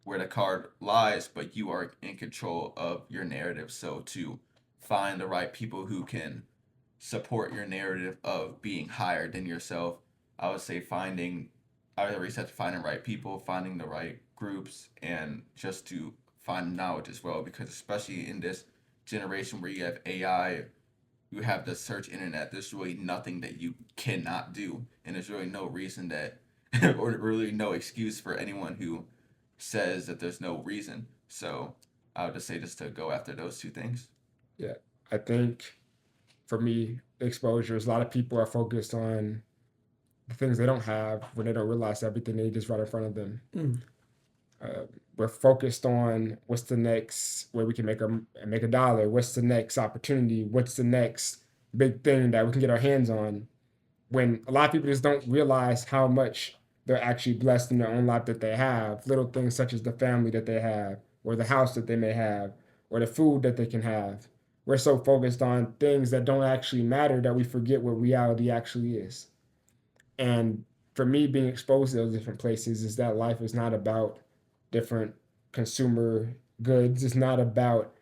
where the card lies, but you are in control of your narrative. So to find the right people who can support your narrative of being higher than yourself, I would say I would always have to find the right people, finding the right groups, and just to find knowledge as well. Because especially in this generation where you have AI, you have the search internet. There's really nothing that you cannot do, and there's really no reason that, or really no excuse for anyone who says that there's no reason. So I would just say just to go after those two things. Yeah, I think for me, exposure is a lot of people are focused on the things they don't have when they don't realize everything they just right in front of them. Mm. Uh, we're focused on what's the next way we can make a dollar. What's the next opportunity? What's the next big thing that we can get our hands on? When a lot of people just don't realize how much they're actually blessed in their own life that they have. Little things such as the family that they have, or the house that they may have, or the food that they can have. We're so focused on things that don't actually matter that we forget what reality actually is. And for me, being exposed to those different places is that life is not about different consumer goods. It's not about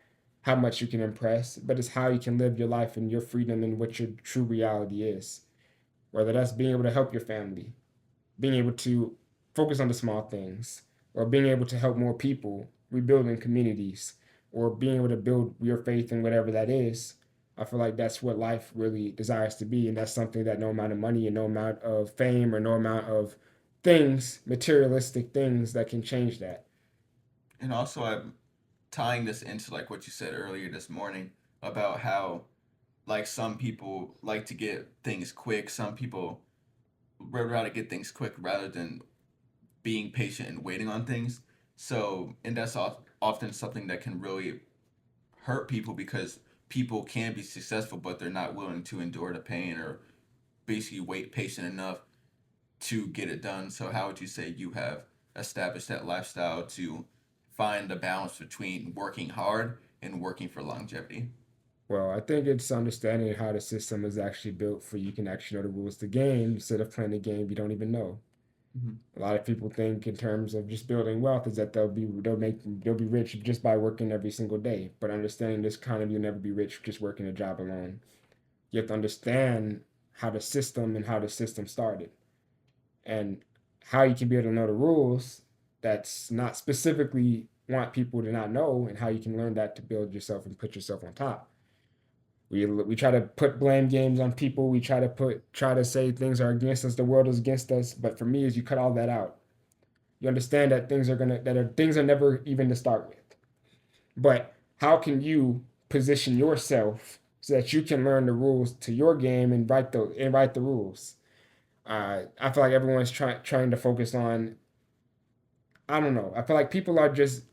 how much you can impress, but it's how you can live your life and your freedom and what your true reality is. Whether that's being able to help your family, being able to focus on the small things, or being able to help more people, rebuilding communities, or being able to build your faith in whatever that is. I feel like that's what life really desires to be. And that's something that no amount of money and no amount of fame or no amount of things, materialistic things that can change that. And also, I'm tying this into like what you said earlier this morning about how like some people like to get things quick. Some people would rather get things quick rather than being patient and waiting on things. So, and that's often something that can really hurt people because people can be successful, but they're not willing to endure the pain or basically wait patient enough to get it done. So, how would you say you have establish that lifestyle to find the balance between working hard and working for longevity? Well, I think it's understanding how the system is actually built for you can actually know the rules of the game instead of playing a game you don't even know. Mm-hmm. A lot of people think in terms of just building wealth is that they'll be rich just by working every single day. But understanding this kind of you'll never be rich just working a job alone. You have to understand how the system started and how you can be able to know the rules that's not specifically want people to not know and how you can learn that to build yourself and put yourself on top. We try to put blame games on people. We try to say things are against us, the world is against us. But for me, is you cut all that out. You understand that things are never even to start with. But how can you position yourself so that you can learn the rules to your game and write the rules? I feel like everyone's trying to focus on. I don't know. I feel like people are just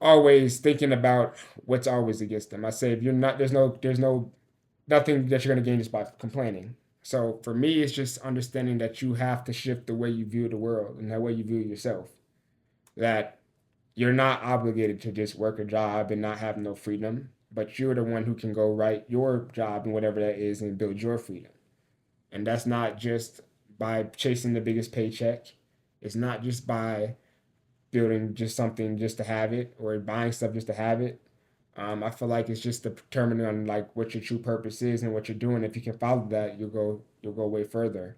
always thinking about what's always against them. I say if you're not, there's no nothing that you're going to gain just by complaining. So for me, it's just understanding that you have to shift the way you view the world and the way you view yourself. That you're not obligated to just work a job and not have no freedom, but you're the one who can go write your job and whatever that is and build your freedom. And that's not just by chasing the biggest paycheck. It's not just by building just something just to have it or buying stuff just to have it. I feel like it's just determining on like what your true purpose is and what you're doing. If you can follow that, you'll go way further.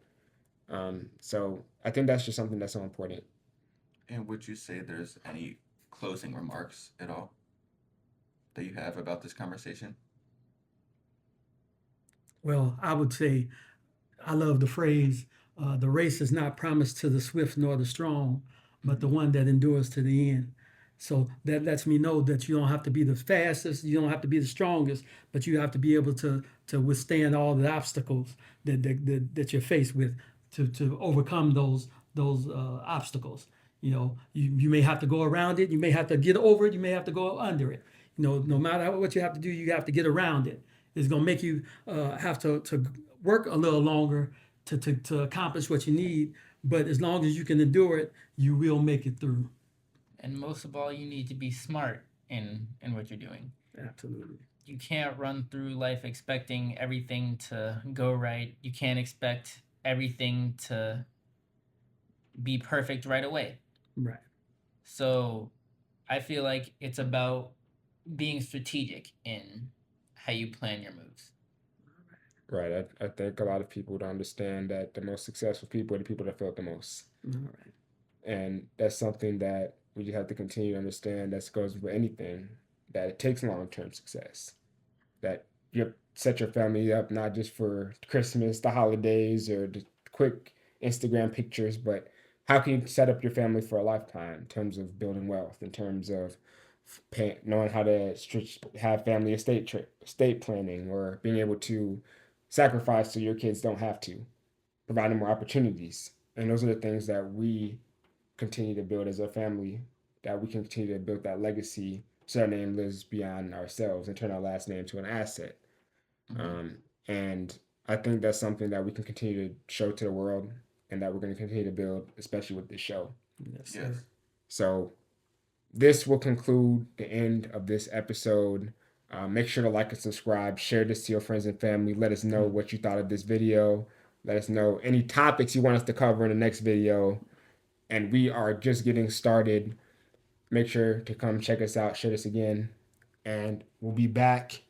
So I think that's just something that's so important. And would you say there's any closing remarks at all that you have about this conversation? Well, I would say I love the phrase, the race is not promised to the swift nor the strong, but the one that endures to the end. So that lets me know that you don't have to be the fastest, you don't have to be the strongest, but you have to be able to withstand all the obstacles that you're faced with to overcome those obstacles. You know, you may have to go around it, you may have to get over it, you may have to go under it. You know, no matter what you have to do, you have to get around it. It's going to make you have to work a little longer to accomplish what you need. But as long as you can endure it, you will make it through. And most of all, you need to be smart in what you're doing. Absolutely. You can't run through life expecting everything to go right. You can't expect everything to be perfect right away. Right. So I feel like it's about being strategic in how you plan your moves. Right. I think a lot of people don't understand that the most successful people are the people that failed the most. All right. And that's something that we just have to continue to understand that goes with anything, that it takes long-term success. That you set your family up not just for Christmas, the holidays, or the quick Instagram pictures, but how can you set up your family for a lifetime in terms of building wealth, in terms of knowing how to have family estate planning, or being able to sacrifice so your kids don't have to, providing more opportunities. And those are the things that we continue to build as a family, that we can continue to build that legacy so our name lives beyond ourselves and turn our last name to an asset. Mm-hmm. And I think that's something that we can continue to show to the world and that we're going to continue to build, especially with this show. Yes, Yes. sir. So this will conclude the end of this episode. Make sure to like and subscribe, share this to your friends and family. Let us know what you thought of this video. Let us know any topics you want us to cover in the next video. And we are just getting started. Make sure to come check us out, share this again, and we'll be back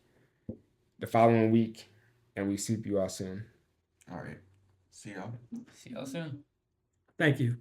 the following week, and we see you all soon. All right. See y'all. See y'all soon. Thank you.